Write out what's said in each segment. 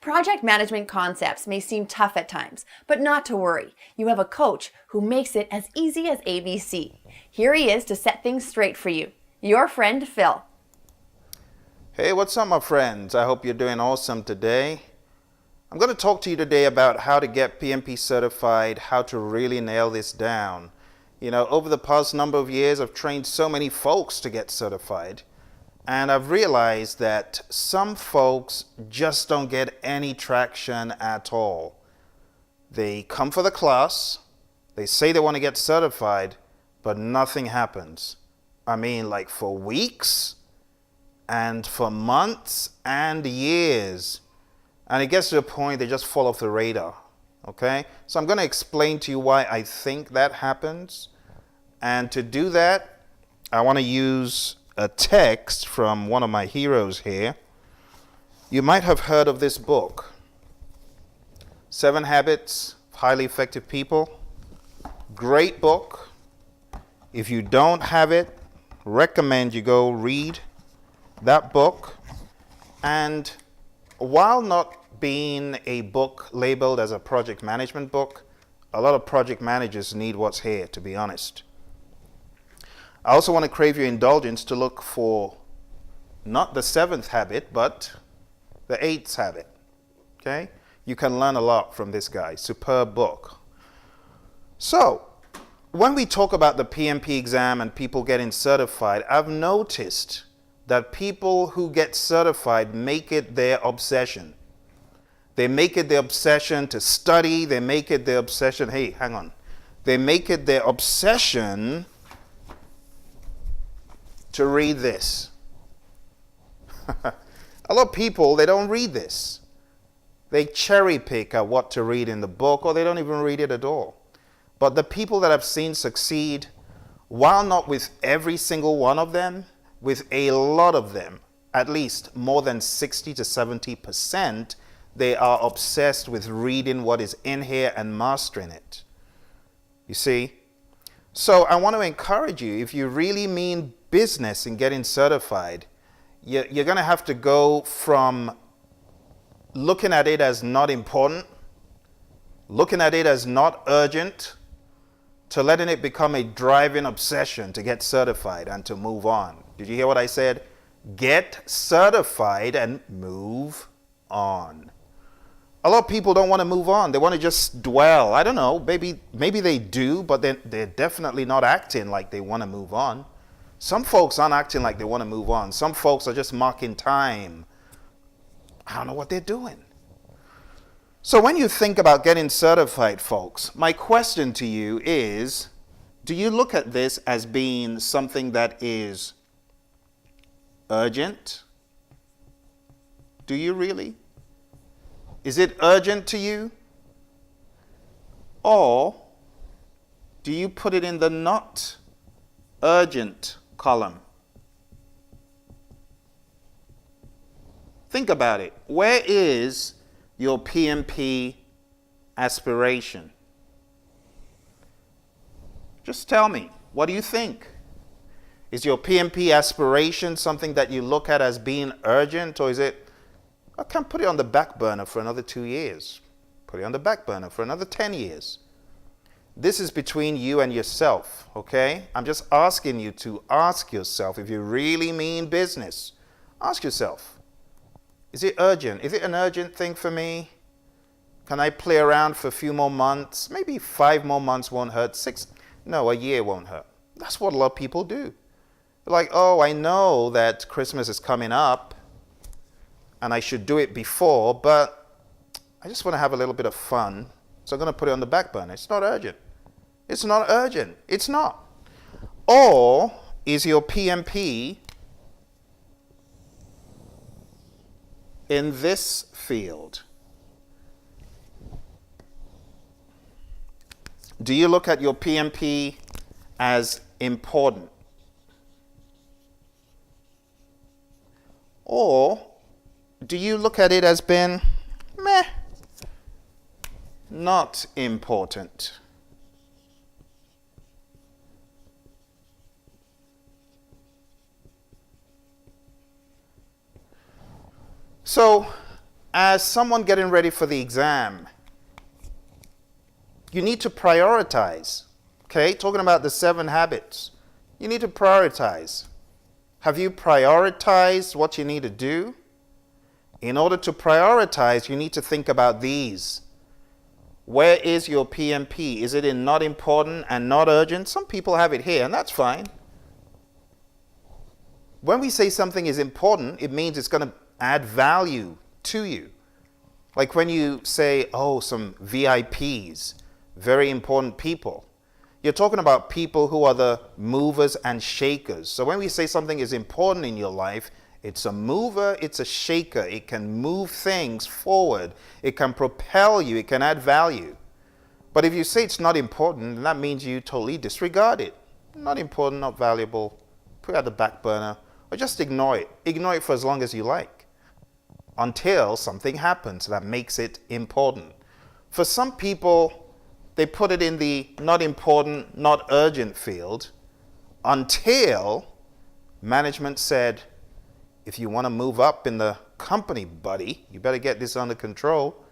Project management concepts may seem tough at times, but not to worry. You have a coach who makes it as easy as ABC. Here he is to set things straight for you. Your friend, Phil. Hey, what's up, my friends? I hope you're doing awesome today. I'm going to talk to you today about how to get PMP certified, how to really nail this down. You know, over the past number of years, I've trained so many folks to get certified, and I've realized that some folks just don't get any traction at all. They come for the class, they say they want to get certified, but nothing happens. I mean, like for weeks and for months and years. And it gets to a point they just fall off the radar, okay? So I'm going to explain to you why I think that happens. And to do that, I want to use a text from one of my heroes here. You might have heard of this book, 7 Habits of Highly Effective People. Great book. If you don't have it, recommend you go read that book. And while not being a book labeled as a project management book, a lot of project managers need what's here, to be honest. I also want to crave your indulgence to look for not the 7th habit, but the 8th habit. Okay? You can learn a lot from this guy. Superb book. So, when we talk about the PMP exam and people getting certified, I've noticed that people who get certified make it their obsession. They make it their obsession to study. They make it their obsession. Hey, hang on. They make it their obsession to read this. A lot of people, they don't read this. They cherry pick at what to read in the book, or they don't even read it at all. But the people that I've seen succeed, while not with every single one of them, with a lot of them, at least more than 60 to 70%, they are obsessed with reading what is in here and mastering it. You see? So I want to encourage you, if you really mean business in getting certified, you're going to have to go from looking at it as not important, looking at it as not urgent, to letting it become a driving obsession to get certified and to move on. Did you hear what I said? Get certified and move on. A lot of people don't want to move on. They want to just dwell. I don't know. Maybe they do, but they're definitely not acting like they want to move on. Some folks aren't acting like they want to move on. Some folks are just marking time. I don't know what they're doing. So when you think about getting certified, folks, my question to you is, do you look at this as being something that is urgent? Do you really? Is it urgent to you? Or do you put it in the not urgent column? Think about it. Where is your PMP aspiration? Just tell me, what do you think? Is your PMP aspiration something that you look at as being urgent, or is it, I can put it on the back burner for another 2 years, put it on the back burner for another 10 years? This is between you and yourself, okay? I'm just asking you to ask yourself, if you really mean business, ask yourself, is it urgent? Is it an urgent thing for me? Can I play around for a few more months? Maybe 5 more months won't hurt. A year won't hurt. That's what a lot of people do. They're like, oh, I know that Christmas is coming up and I should do it before, but I just want to have a little bit of fun, so I'm going to put it on the back burner. It's not urgent. It's not urgent. It's not. Or is your PMP in this field? Do you look at your PMP as important? Or do you look at it as being meh, not important? So as someone getting ready for the exam, you need to prioritize. Okay, talking about the 7 habits. You need to prioritize. Have you prioritized what you need to do? In order to prioritize, you need to think about these. Where is your PMP? Is it in not important and not urgent? Some people have it here, and that's fine. When we say something is important, it means it's going to add value to you. Like when you say, oh, some VIPs, very important people. You're talking about people who are the movers and shakers. So when we say something is important in your life, it's a mover, it's a shaker. It can move things forward. It can propel you. It can add value. But if you say it's not important, then that means you totally disregard it. Not important, not valuable. Put it at the back burner. Or just ignore it. Ignore it for as long as you like. Until something happens that makes it important. For some people, they put it in the not important, not urgent field until management said, if you want to move up in the company, buddy, you better get this under control.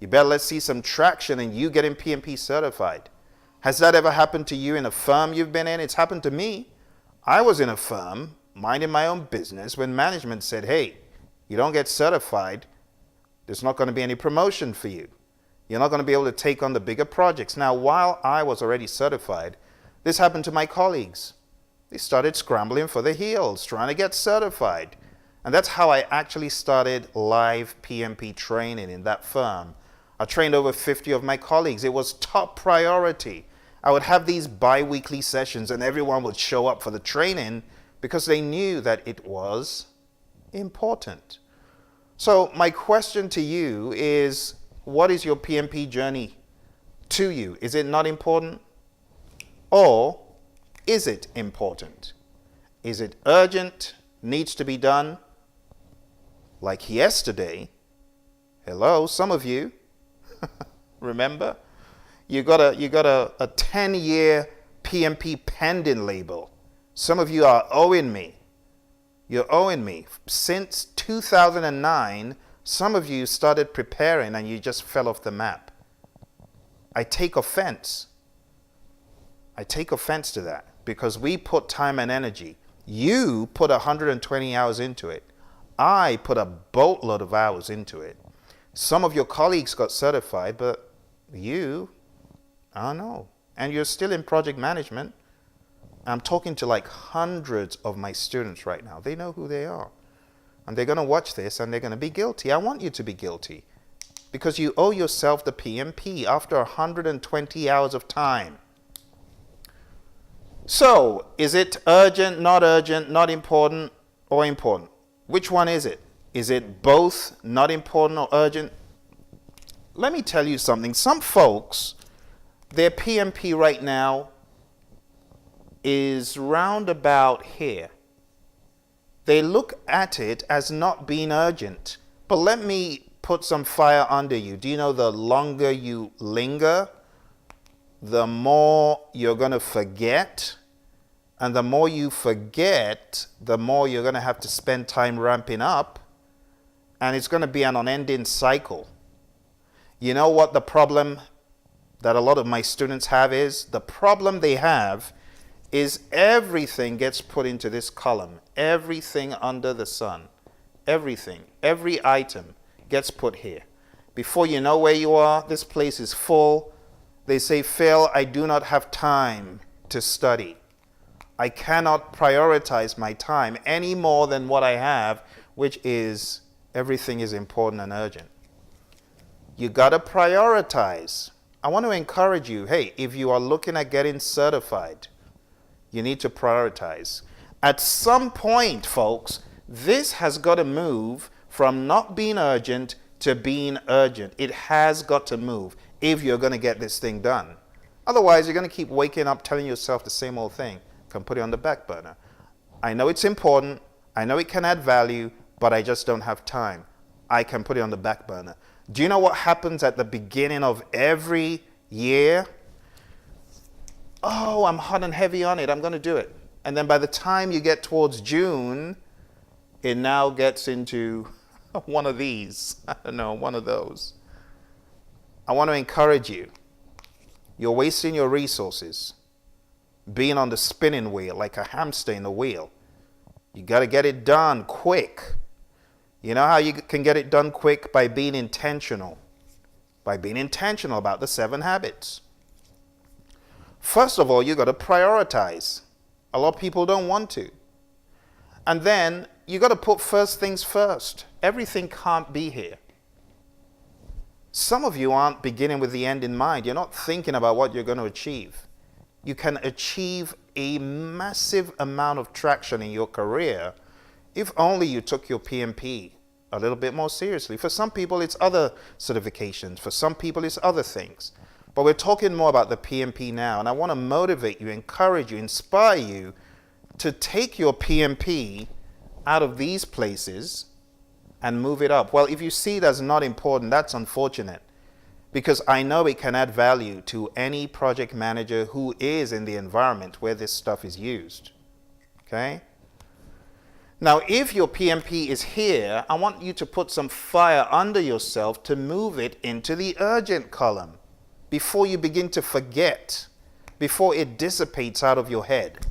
You better let's see some traction in you getting PMP certified. Has that ever happened to you in a firm you've been in? It's happened to me. I was in a firm, minding my own business, when management said, hey, you don't get certified, there's not going to be any promotion for you. You're not going to be able to take on the bigger projects. Now, while I was already certified, this happened to my colleagues. They started scrambling for their heels, trying to get certified. And that's how I actually started live PMP training in that firm. I trained over 50 of my colleagues. It was top priority. I would have these bi-weekly sessions and everyone would show up for the training because they knew that it was important. So my question to you is, what is your PMP journey to you? Is it not important? Or is it important? Is it urgent, needs to be done? Like yesterday, hello, some of you, remember? You got a 10-year PMP pending label. Some of you are owing me. You're owing me. Since 2009, some of you started preparing and you just fell off the map. I take offense. I take offense to that because we put time and energy. You put 120 hours into it. I put a boatload of hours into it. Some of your colleagues got certified, but you, I don't know. And you're still in project management. I'm talking to like hundreds of my students right now. They know who they are. And they're going to watch this and they're going to be guilty. I want you to be guilty because you owe yourself the PMP after 120 hours of time. So, is it urgent, not important, or important? Which one is it? Is it both not important or urgent? Let me tell you something. Some folks, their PMP right now is round about here. They look at it as not being urgent. But let me put some fire under you. Do you know the longer you linger, the more you're going to forget? And the more you forget, the more you're going to have to spend time ramping up. And it's going to be an unending cycle. You know what the problem that a lot of my students have is? The problem they have is everything gets put into this column. Everything under the sun. Everything. Every item gets put here. Before you know where you are, this place is full. They say, Phil, I do not have time to study. I cannot prioritize my time any more than what I have, which is everything is important and urgent. You got to prioritize. I want to encourage you, hey, if you are looking at getting certified, you need to prioritize. At some point, folks, this has got to move from not being urgent to being urgent. It has got to move if you're going to get this thing done. Otherwise, you're going to keep waking up telling yourself the same old thing. Can put it on the back burner. I know it's important. I know it can add value, but I just don't have time. I can put it on the back burner. Do you know what happens at the beginning of every year? Oh, I'm hot and heavy on it. I'm going to do it. And then by the time you get towards June, it now gets into one of these. I don't know, one of those. I want to encourage you. You're wasting your resources being on the spinning wheel like a hamster in a wheel. You got to get it done quick. You know how you can get it done quick? By being intentional. By being intentional about the 7 habits. First of all, you got to prioritize. A lot of people don't want to. And then you got to put first things first. Everything can't be here. Some of you aren't beginning with the end in mind. You're not thinking about what you're going to achieve. You can achieve a massive amount of traction in your career if only you took your PMP a little bit more seriously. For some people, it's other certifications. For some people, it's other things. But we're talking more about the PMP now, and I want to motivate you, encourage you, inspire you to take your PMP out of these places and move it up. Well, if you see it as not important, that's unfortunate, because I know it can add value to any project manager who is in the environment where this stuff is used. Okay? Now, if your PMP is here, I want you to put some fire under yourself to move it into the urgent column before you begin to forget, before it dissipates out of your head.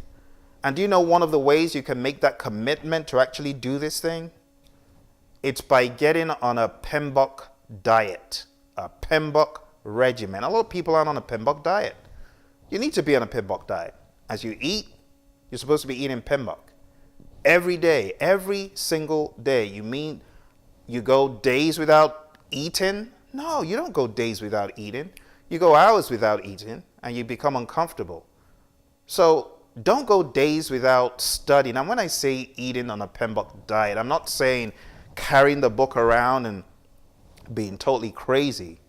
And do you know one of the ways you can make that commitment to actually do this thing? It's by getting on a PMBOK diet, a PMBOK regimen. A lot of people aren't on a PMBOK diet. You need to be on a PMBOK diet. As you eat, you're supposed to be eating PMBOK. Every day, every single day. You mean you go days without eating? No, you don't go days without eating. You go hours without eating and you become uncomfortable. So don't go days without studying. And when I say eating on a PMBOK diet, I'm not saying carrying the book around and being totally crazy.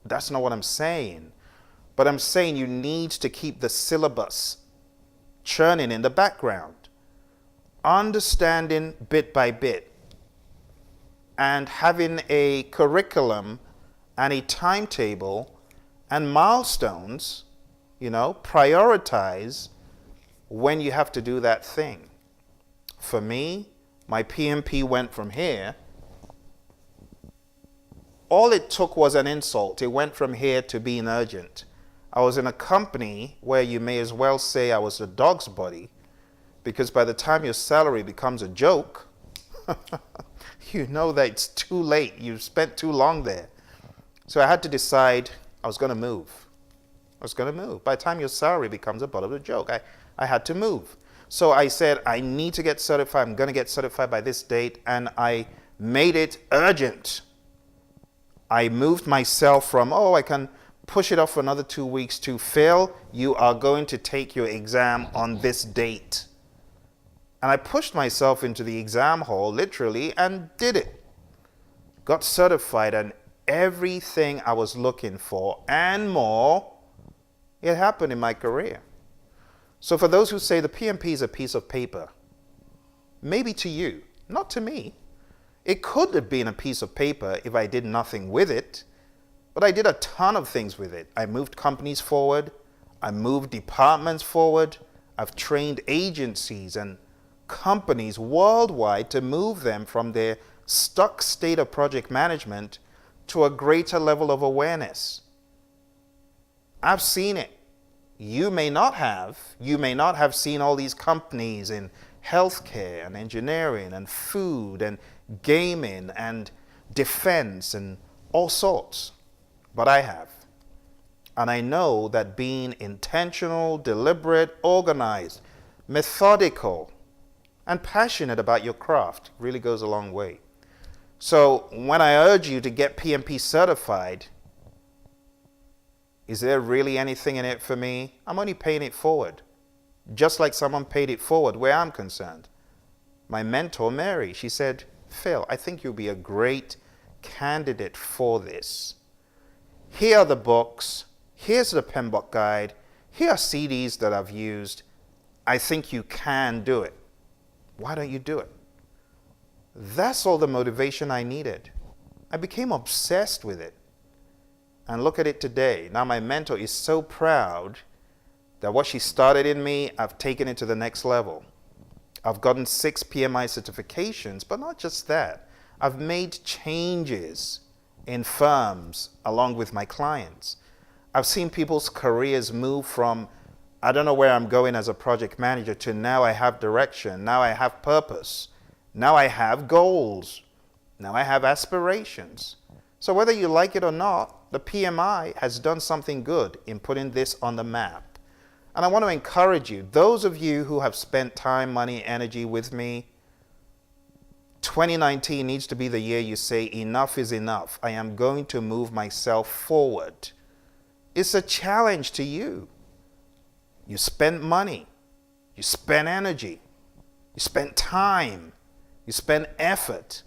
That's not what I'm saying. But I'm saying you need to keep the syllabus churning in the background, understanding bit by bit, and having a curriculum and a timetable and milestones, prioritize when you have to do that thing. For me, my PMP went from here. All it took was an insult. It went from here to being urgent. I was in a company where you may as well say I was a dog's body, because by the time your salary becomes a joke, you know that it's too late. You've spent too long there. So I had to decide I was going to move. By the time your salary becomes a butt of a joke, I had to move. So I said, I need to get certified. I'm going to get certified by this date. And I made it urgent. I moved myself from, I can push it off for another 2 weeks, to Phil, you are going to take your exam on this date. And I pushed myself into the exam hall, literally, and did it. Got certified, and everything I was looking for and more, it happened in my career. So for those who say the PMP is a piece of paper, maybe to you, not to me. It could have been a piece of paper if I did nothing with it, but I did a ton of things with it. I moved companies forward. I moved departments forward. I've trained agencies and companies worldwide to move them from their stuck state of project management to a greater level of awareness. I've seen it. You may not have. You may not have seen all these companies in healthcare and engineering and food and gaming and defense and all sorts. But I have. And I know that being intentional, deliberate, organized, methodical, and passionate about your craft really goes a long way. So when I urge you to get PMP certified, is there really anything in it for me? I'm only paying it forward. Just like someone paid it forward where I'm concerned. My mentor, Mary, she said, Phil, I think you'll be a great candidate for this. Here are the books. Here's the PMBOK guide. Here are CDs that I've used. I think you can do it. Why don't you do it? That's all the motivation I needed. I became obsessed with it. And look at it today. Now my mentor is so proud that what she started in me, I've taken it to the next level. I've gotten 6 PMI certifications, but not just that. I've made changes in firms along with my clients. I've seen people's careers move from, I don't know where I'm going as a project manager, to now I have direction, now I have purpose, now I have goals, now I have aspirations. So whether you like it or not, the PMI has done something good in putting this on the map. And I want to encourage you, those of you who have spent time, money, energy with me, 2019 needs to be the year you say, enough is enough. I am going to move myself forward. It's a challenge to you. You spent money, you spent energy, you spent time, you spent effort,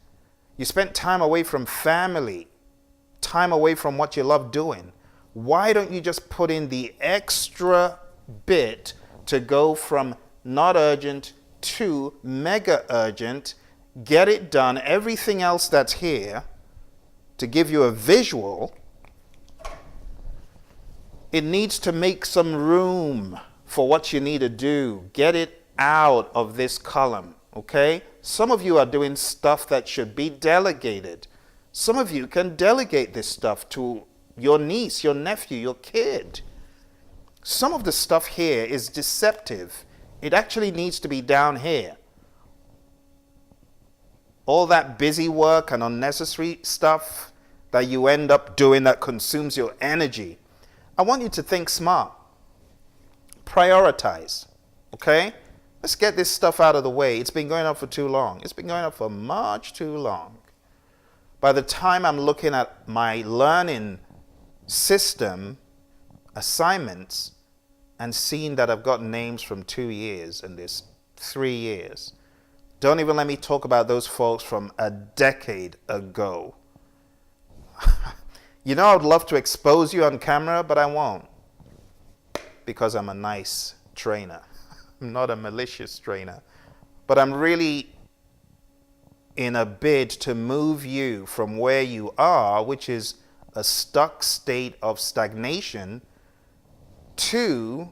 you spent time away from family, time away from what you love doing. Why don't you just put in the extra bit to go from not urgent to mega urgent, get it done, everything else that's here, to give you a visual. It needs to make some room for what you need to do. Get it out of this column, okay? Some of you are doing stuff that should be delegated. Some of you can delegate this stuff to your niece, your nephew, your kid. Some of the stuff here is deceptive. It actually needs to be down here. All that busy work and unnecessary stuff that you end up doing that consumes your energy. I want you to think smart. Prioritize, okay? Let's get this stuff out of the way. It's been going on for too long. It's been going on for much too long. By the time I'm looking at my learning system assignments and seeing that I've got names from 2 years and this 3 years, don't even let me talk about those folks from a decade ago. You know, I'd love to expose you on camera, but I won't, because I'm a nice trainer. I'm not a malicious trainer, but I'm really in a bid to move you from where you are, which is a stuck state of stagnation, to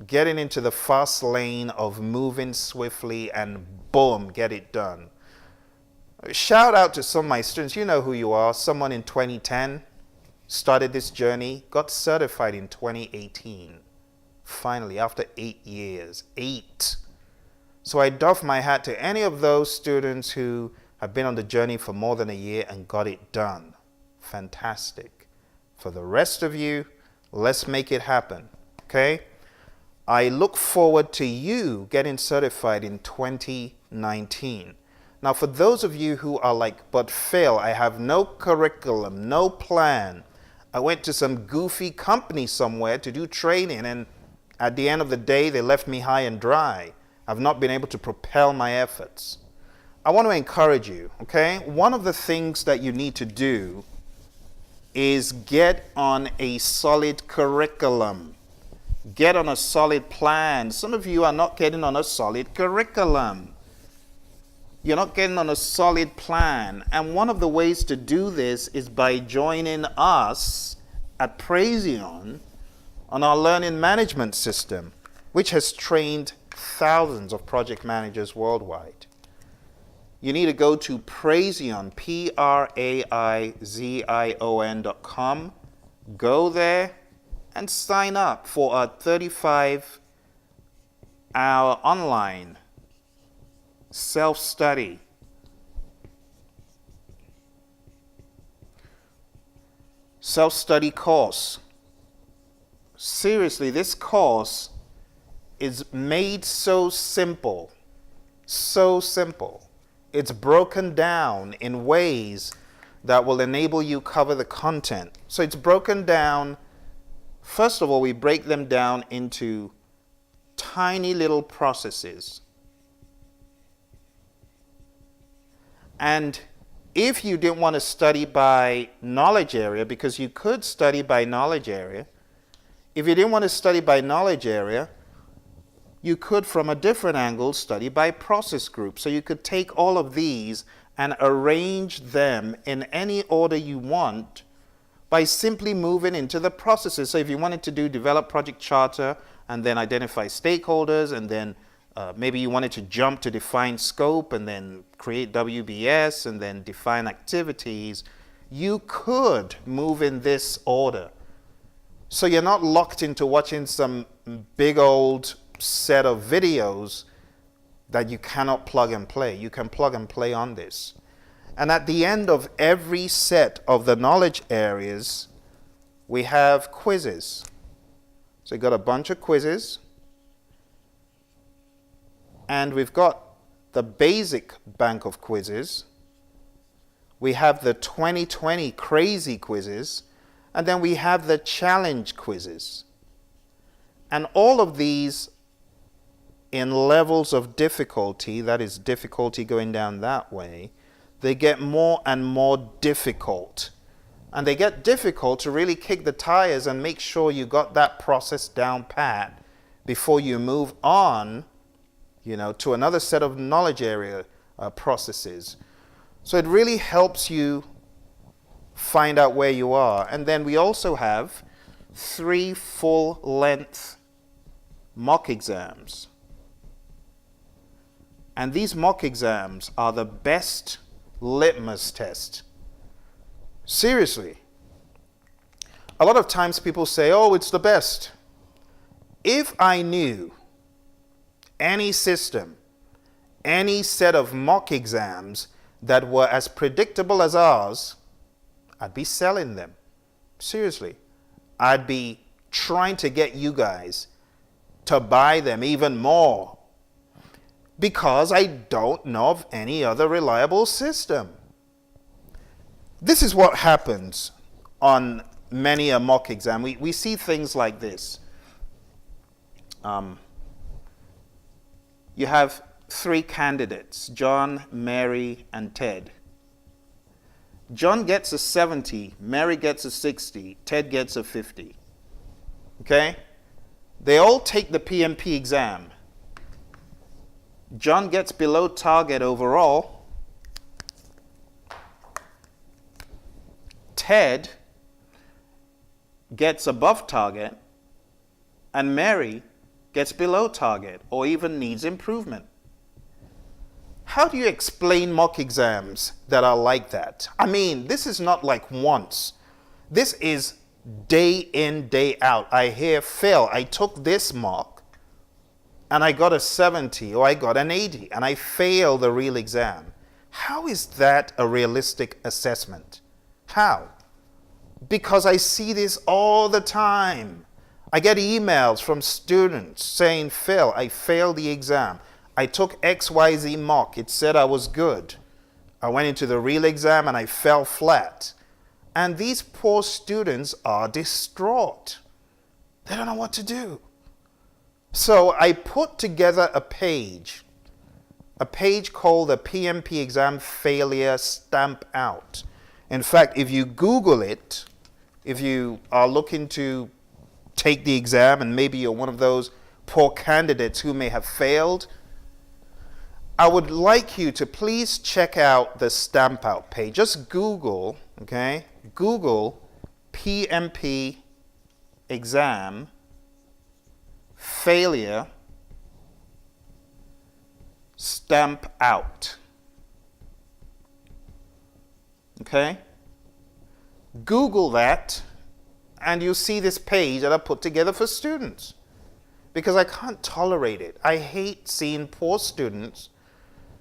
getting into the fast lane of moving swiftly and boom, get it done. Shout out to some of my students. You know who you are. Someone in 2010 started this journey, got certified in 2018. Finally, after 8 years. 8. So I doff my hat to any of those students who have been on the journey for more than a year and got it done. Fantastic. For the rest of you, let's make it happen. Okay? I look forward to you getting certified in 2019. Now, for those of you who are like, but Phil, I have no curriculum, no plan. I went to some goofy company somewhere to do training, and at the end of the day, they left me high and dry. I've not been able to propel my efforts. I want to encourage you, okay? One of the things that you need to do is get on a solid curriculum. Get on a solid plan. Some of you are not getting on a solid curriculum. You're not getting on a solid plan. And one of the ways to do this is by joining us at Praizion on our learning management system, which has trained thousands of project managers worldwide. You need to go to Praizion, Praizion.com. Go there and sign up for a 35-hour online self-study. Self-study course. Seriously, this course is made so simple. So simple. It's broken down in ways that will enable you cover the content. So it's broken down. First of all, we break them down into tiny little processes. And if you didn't want to study by knowledge area, because you could study by knowledge area, if you didn't want to study by knowledge area, you could, from a different angle, study by process group. So you could take all of these and arrange them in any order you want by simply moving into the processes. So if you wanted to do develop project charter and then identify stakeholders and then Maybe you wanted to jump to define scope and then create WBS and then define activities. You could move in this order. So you're not locked into watching some big old set of videos that you cannot plug and play. You can plug and play on this. And at the end of every set of the knowledge areas, we have quizzes. So you've got a bunch of quizzes. And we've got the basic bank of quizzes. We have the 2020 crazy quizzes. And then we have the challenge quizzes. And all of these in levels of difficulty, that is difficulty going down that way, they get more and more difficult. And they get difficult to really kick the tires and make sure you got that process down pat before you move on, to another set of knowledge area processes. So it really helps you find out where you are. And then we also have 3 full-length mock exams. And these mock exams are the best litmus test. Seriously. A lot of times people say, oh, it's the best. If I knew any system, any set of mock exams that were as predictable as ours, I'd be selling them. Seriously. I'd be trying to get you guys to buy them even more, because I don't know of any other reliable system. This is what happens on many a mock exam. We see things like this. You have 3 candidates, John, Mary, and Ted. John gets a 70, Mary gets a 60, Ted gets a 50. Okay? They all take the PMP exam. John gets below target overall. Ted gets above target. And Mary gets below target or even needs improvement. How do you explain mock exams that are like that? I mean, this is not like once. This is day in, day out. I hear, Phil, I took this mock and I got a 70 or I got an 80 and I failed the real exam. How is that a realistic assessment? How? Because I see this all the time. I get emails from students saying, Phil, I failed the exam. I took XYZ mock. It said I was good. I went into the real exam and I fell flat. And these poor students are distraught. They don't know what to do. So I put together a page called the PMP Exam Failure Stamp Out. In fact, if you Google it, if you are looking to take the exam and maybe you're one of those poor candidates who may have failed, I would like you to please check out the stamp out page. Just Google, okay? Google PMP Exam Failure Stamp Out. Okay? Google that and you'll see this page that I put together for students. Because I can't tolerate it. I hate seeing poor students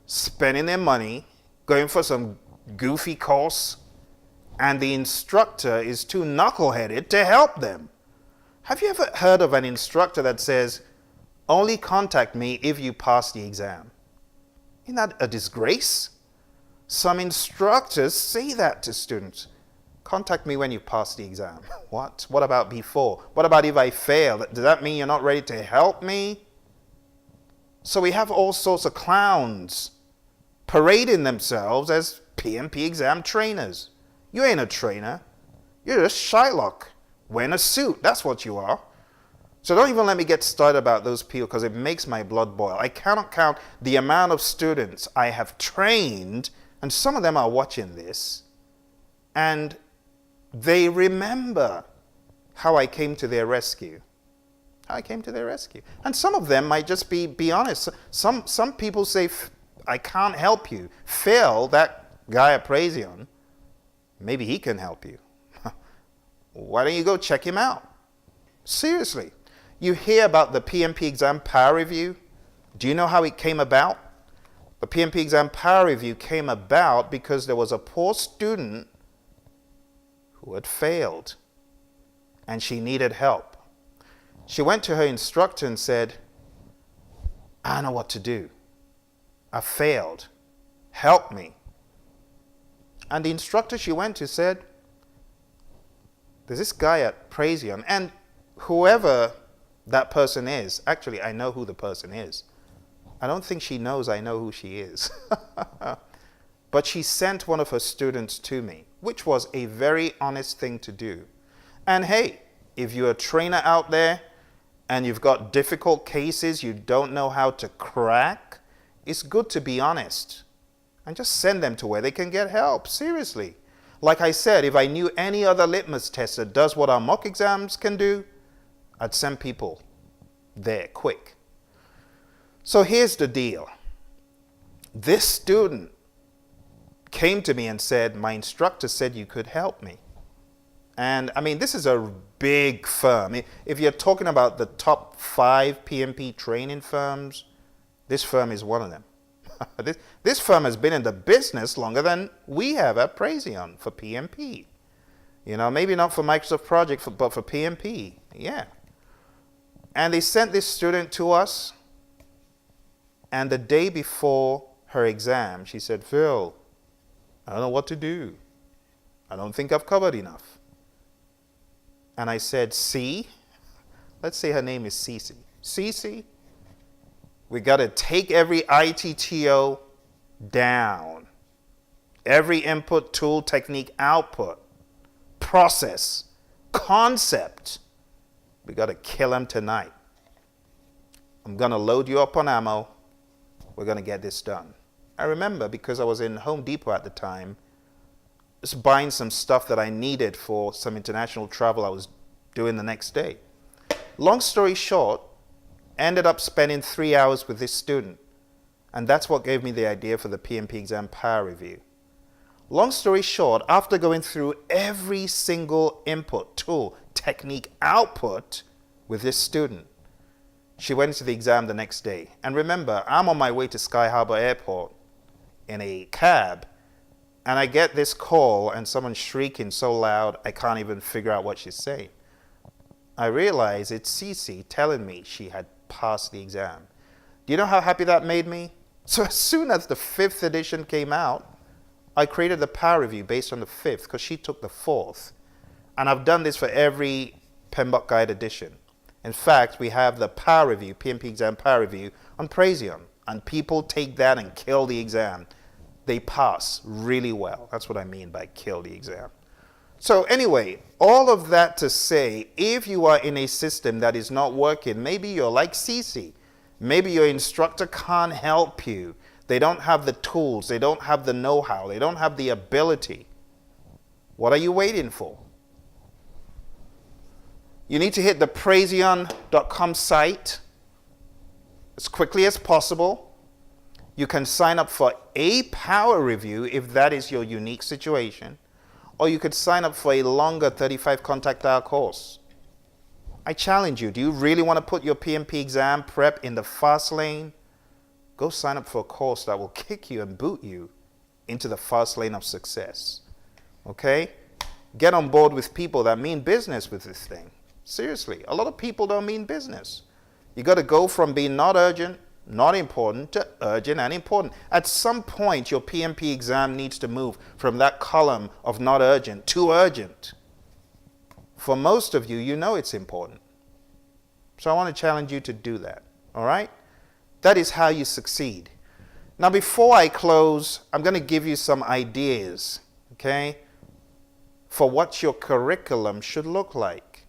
spending their money, going for some goofy course, and the instructor is too knuckleheaded to help them. Have you ever heard of an instructor that says, only contact me if you pass the exam? Isn't that a disgrace? Some instructors say that to students. Contact me when you pass the exam. What? What about before? What about if I fail? Does that mean you're not ready to help me? So we have all sorts of clowns parading themselves as PMP exam trainers. You ain't a trainer. You're just Shylock wearing a suit. That's what you are. So don't even let me get started about those people because it makes my blood boil. I cannot count the amount of students I have trained, and some of them are watching this, and they remember how I came to their rescue. I came to their rescue. And some of them might just be honest. Some people say, I can't help you. Phil, that guy at Praizion, maybe he can help you. Why don't you go check him out? Seriously. You hear about the PMP Exam Power Review. Do you know how it came about? The PMP Exam Power Review came about because there was a poor student who had failed and she needed help. She went to her instructor and said, I don't know what to do. I failed. Help me. And the instructor she went to said, there's this guy at Praizion, and whoever that person is, actually I know who the person is. I don't think she knows I know who she is. But she sent one of her students to me, which was a very honest thing to do. And hey, if you're a trainer out there and you've got difficult cases you don't know how to crack, it's good to be honest and just send them to where they can get help. Seriously. Like I said, if I knew any other litmus test that does what our mock exams can do, I'd send people there quick. So here's the deal. This student came to me and said, my instructor said you could help me. And I mean, this is a big firm. If you're talking about the top 5 PMP training firms, this firm is one of them. This firm has been in the business longer than we have at Praizion for PMP. You know, maybe not for Microsoft Project, but for PMP. Yeah. And they sent this student to us. And the day before her exam, she said, Phil, I don't know what to do. I don't think I've covered enough. And I said, C, let's say her name is Cece. Cece, we got to take every ITTO down. Every input, tool, technique, output, process, concept. We got to kill them tonight. I'm going to load you up on ammo. We're going to get this done. I remember because I was in Home Depot at the time, just buying some stuff that I needed for some international travel I was doing the next day. Long story short, ended up spending 3 hours with this student. And that's what gave me the idea for the PMP Exam Power Review. Long story short, after going through every single input, tool, technique, output with this student, she went to the exam the next day. And remember, I'm on my way to Sky Harbor Airport in a cab, and I get this call and someone shrieking so loud I can't even figure out what she's saying. I realize it's Cece telling me she had passed the exam. Do you know how happy that made me? So as soon as the 5th edition came out, I created the power review based on the 5th because she took the 4th. And I've done this for every PMBOK Guide edition. In fact, we have the power review, PMP Exam Power Review, on Praizion. And people take that and kill the exam. They pass really well. That's what I mean by kill the exam. So anyway, all of that to say, if you are in a system that is not working, maybe you're like Cece. Maybe your instructor can't help you. They don't have the tools. They don't have the know-how. They don't have the ability. What are you waiting for? You need to hit the Praizion.com site as quickly as possible. You can sign up for a power review if that is your unique situation. Or you could sign up for a longer 35 contact hour course. I challenge you, do you really want to put your PMP exam prep in the fast lane? Go sign up for a course that will kick you and boot you into the fast lane of success. Okay? Get on board with people that mean business with this thing. Seriously, a lot of people don't mean business. You got to go from being not urgent, not important, to urgent and important. At some point, your PMP exam needs to move from that column of not urgent to urgent. For most of you, you know it's important. So I want to challenge you to do that. All right? That is how you succeed. Now, before I close, I'm going to give you some ideas, okay, for what your curriculum should look like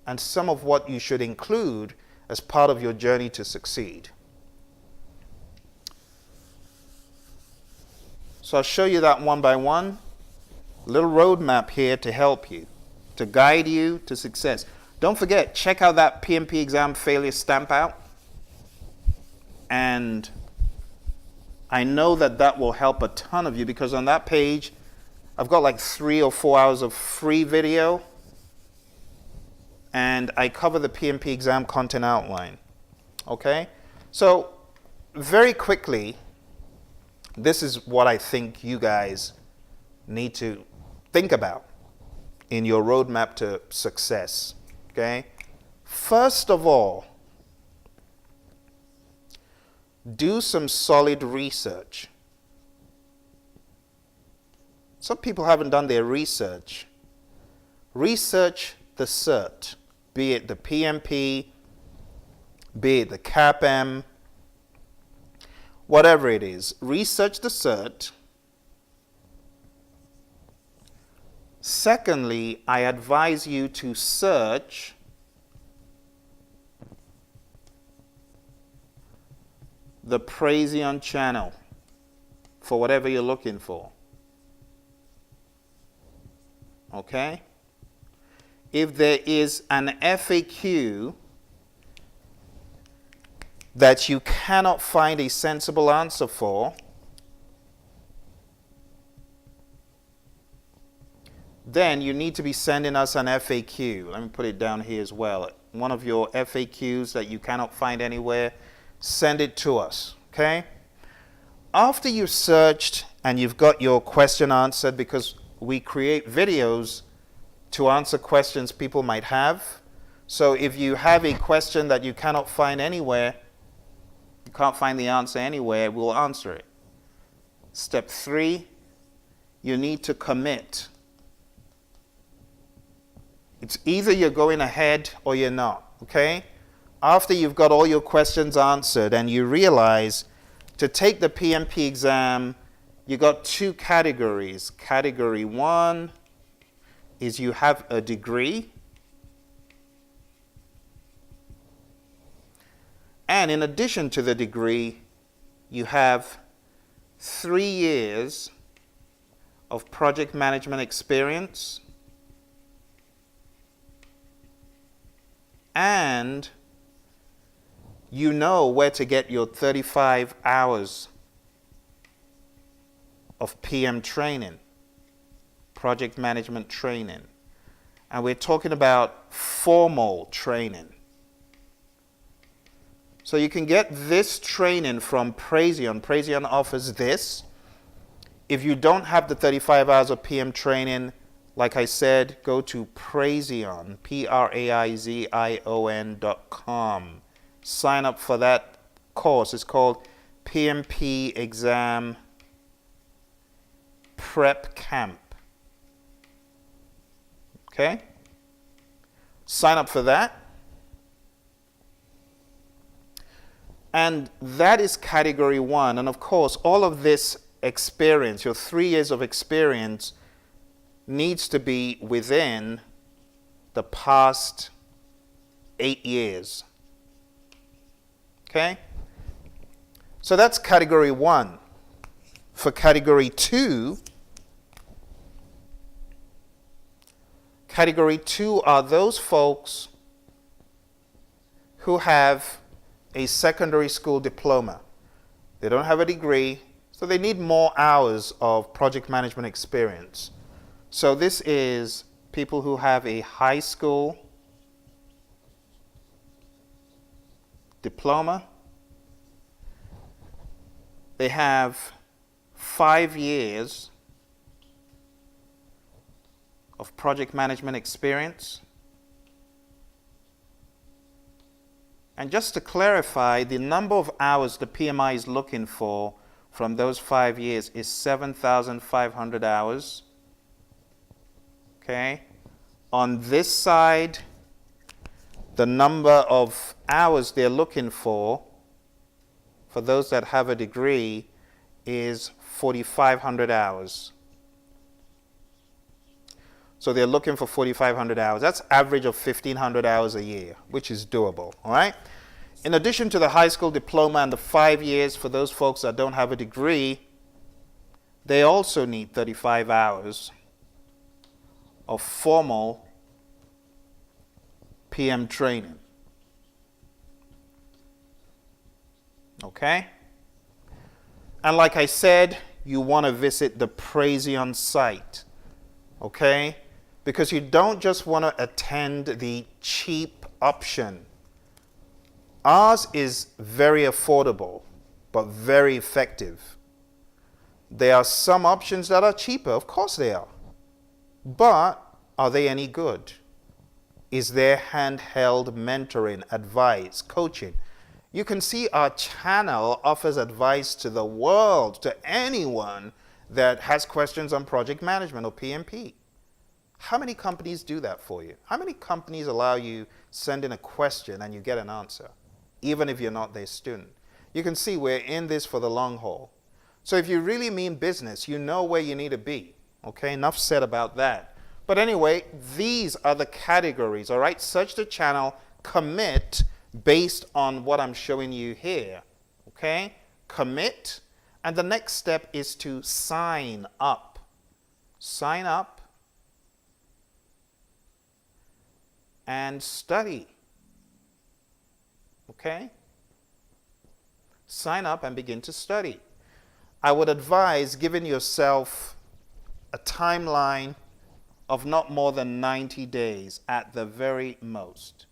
and some of what you should include as part of your journey to succeed. So I'll show you that one by one. Little roadmap here to help you, to guide you to success. Don't forget, check out that PMP Exam Failure stamp out. And I know that will help a ton of you, because on that page, I've got like 3 or 4 hours of free video, and I cover the PMP exam content outline. Okay? So, very quickly, this is what I think you guys need to think about in your roadmap to success. Okay? First of all, do some solid research. Some people haven't done their research. Research the cert, be it the PMP, be it the CAPM, whatever it is. Research the cert. Secondly, I advise you to search the Praizion channel for whatever you're looking for. Okay? If there is an FAQ that you cannot find a sensible answer for, then you need to be sending us an FAQ. Let me put it down here as well. One of your FAQs that you cannot find anywhere, send it to us, okay? After you've searched and you've got your question answered, because we create videos to answer questions people might have. So if you have a question that you cannot find anywhere, you can't find the answer anywhere, we'll answer it. Step 3, you need to commit. It's either you're going ahead or you're not, okay? After you've got all your questions answered and you realize to take the PMP exam, you got 2 categories. Category 1 is you have a degree. And in addition to the degree, you have 3 years of project management experience, and you know where to get your 35 hours of PM training, project management training. And we're talking about formal training. So you can get this training from Praizion. Praizion offers this. If you don't have the 35 hours of PM training, like I said, go to Praizion, Praizion.com. Sign up for that course. It's called PMP Exam Prep Camp. Okay? Sign up for that. And that is category 1. And of course, all of this experience, your 3 years of experience, needs to be within the past 8 years. Okay? So that's category 1. For category 2, are those folks who have a secondary school diploma. They don't have a degree, so they need more hours of project management experience. So this is people who have a high school diploma. They have 5 years of project management experience. And just to clarify, the number of hours the PMI is looking for from those 5 years is 7,500 hours. Okay? On this side, the number of hours they're looking for those that have a degree, is 4,500 hours. So they're looking for 4,500 hours. That's average of 1,500 hours a year, which is doable, all right? In addition to the high school diploma and the 5 years for those folks that don't have a degree, they also need 35 hours of formal PM training. Okay? And like I said, you want to visit the Praizion site. Okay? Because you don't just want to attend the cheap option. Ours is very affordable, but very effective. There are some options that are cheaper, of course they are. But are they any good? Is there handheld mentoring, advice, coaching? You can see our channel offers advice to the world, to anyone that has questions on project management or PMP. How many companies do that for you? How many companies allow you send in a question and you get an answer, even if you're not their student? You can see we're in this for the long haul. So if you really mean business, you know where you need to be. Okay, enough said about that. But anyway, these are the categories, all right? Search the channel, commit based on what I'm showing you here, okay? Commit, and the next step is to sign up. Sign up and study, okay? Sign up and begin to study. I would advise giving yourself a timeline of not more than 90 days at the very most.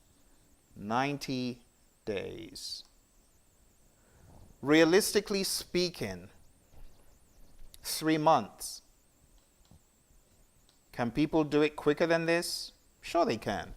90 days. Realistically speaking, 3 months. Can people do it quicker than this? Sure they can.